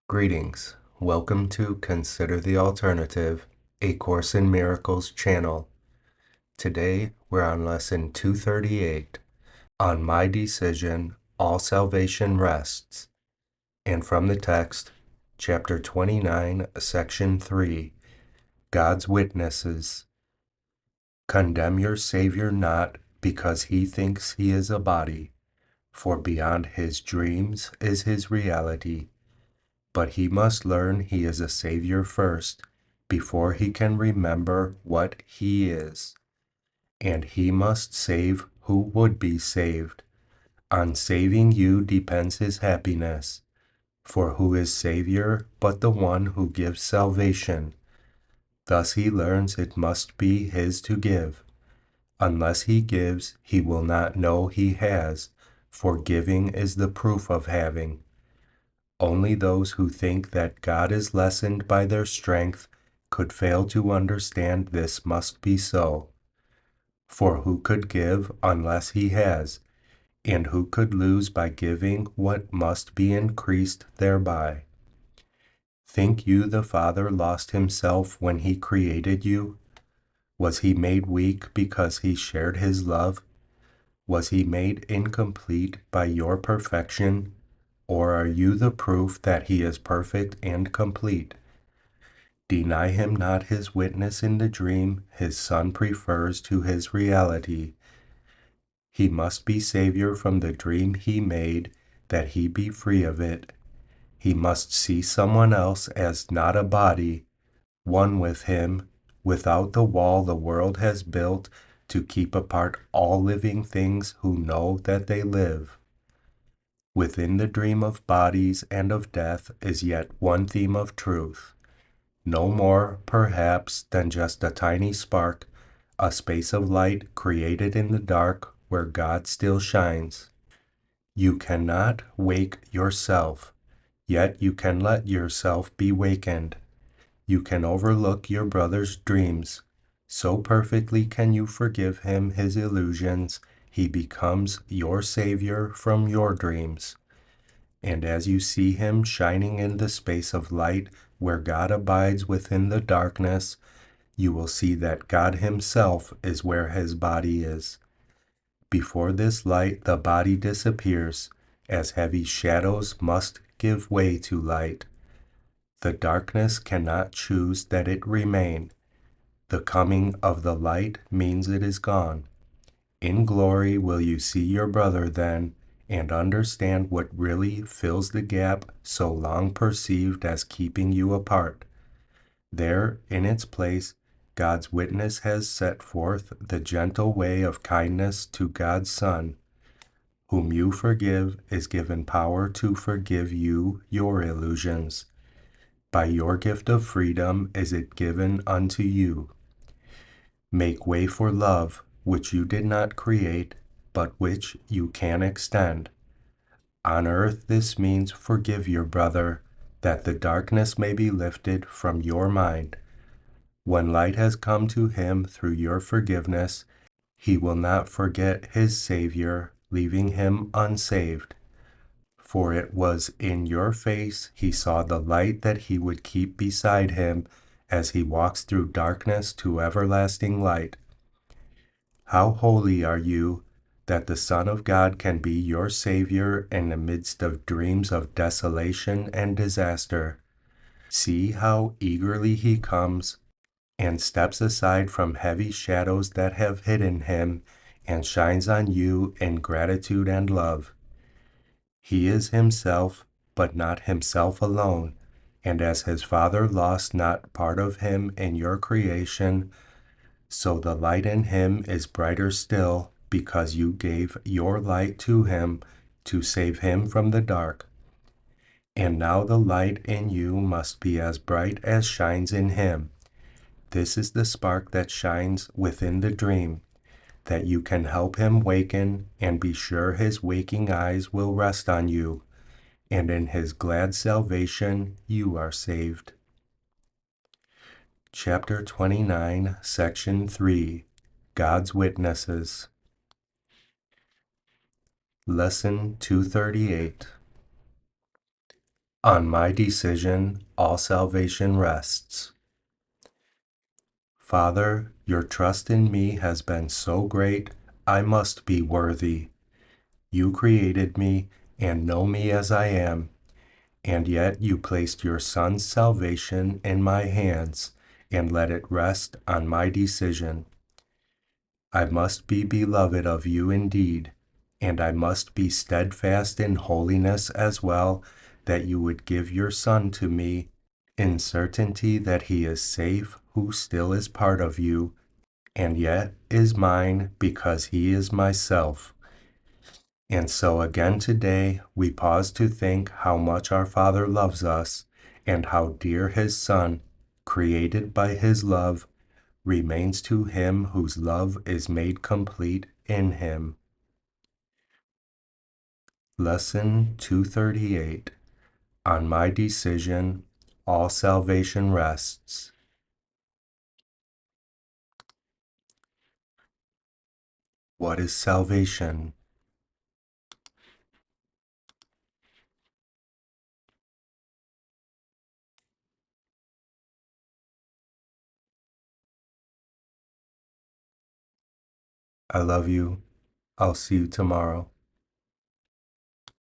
Greetings. Welcome to Consider the Alternative, a Course in Miracles channel. Today we're on lesson 238, On My Decision, All Salvation Rests, and from the text, chapter 29, section 3, God's Witnesses. Condemn your Savior not because he thinks he is a body, for beyond his dreams is his reality. But he must learn he is a Savior first, before he can remember what he is. And he must save who would be saved. On saving you depends his happiness. For who is Savior but the one who gives salvation? Thus he learns it must be his to give. Unless he gives, he will not know he has, for giving is the proof of having. Only those who think that God is lessened by their strength could fail to understand this must be so. For who could give unless he has, and who could lose by giving what must be increased thereby? Think you the Father lost himself when he created you? Was he made weak because he shared his love? Was he made incomplete by your perfection? Or are you the proof that he is perfect and complete? Deny him not his witness in the dream his Son prefers to his reality. He must be Savior from the dream he made, that he be free of it. He must see someone else as not a body, one with him, without the wall the world has built to keep apart all living things who know that they live. Within the dream of bodies and of death is yet one theme of truth. No more, perhaps, than just a tiny spark, a space of light created in the dark where God still shines. You cannot wake yourself, yet you can let yourself be wakened. You can overlook your brother's dreams. So perfectly can you forgive him his illusions, he becomes your Savior from your dreams. And as you see him shining in the space of light where God abides within the darkness, you will see that God himself is where his body is. Before this light the body disappears, as heavy shadows must give way to light. The darkness cannot choose that it remain. The coming of the light means it is gone. In glory will you see your brother then, and understand what really fills the gap so long perceived as keeping you apart. There, in its place, God's witness has set forth the gentle way of kindness to God's Son. Whom you forgive is given power to forgive you your illusions. By your gift of freedom is it given unto you. Make way for love, which you did not create, but which you can extend. On earth this means forgive your brother, that the darkness may be lifted from your mind. When light has come to him through your forgiveness, he will not forget his Savior, leaving him unsaved. For it was in your face he saw the light that he would keep beside him as he walks through darkness to everlasting light. How holy are you, that the Son of God can be your Savior in the midst of dreams of desolation and disaster. See how eagerly he comes, and steps aside from heavy shadows that have hidden him, and shines on you in gratitude and love. He is himself, but not himself alone, and as his Father lost not part of him in your creation, so the light in him is brighter still, because you gave your light to him to save him from the dark. And now the light in you must be as bright as shines in him. This is the spark that shines within the dream, that you can help him waken and be sure his waking eyes will rest on you, and in his glad salvation you are saved. Chapter 29, Section 3, God's Witnesses. Lesson 238. On my decision, all salvation rests. Father, your trust in me has been so great, I must be worthy. You created me and know me as I am, and yet you placed your Son's salvation in my hands and let it rest on my decision. I must be beloved of you indeed, and I must be steadfast in holiness as well, that you would give your Son to me, in certainty that he is safe who still is part of you, and yet is mine because he is myself. And so again today we pause to think how much our Father loves us, and how dear his Son, created by his love, remains to him whose love is made complete in him. Lesson 238. On my decision, all salvation rests. What is salvation? I love you. I'll see you tomorrow.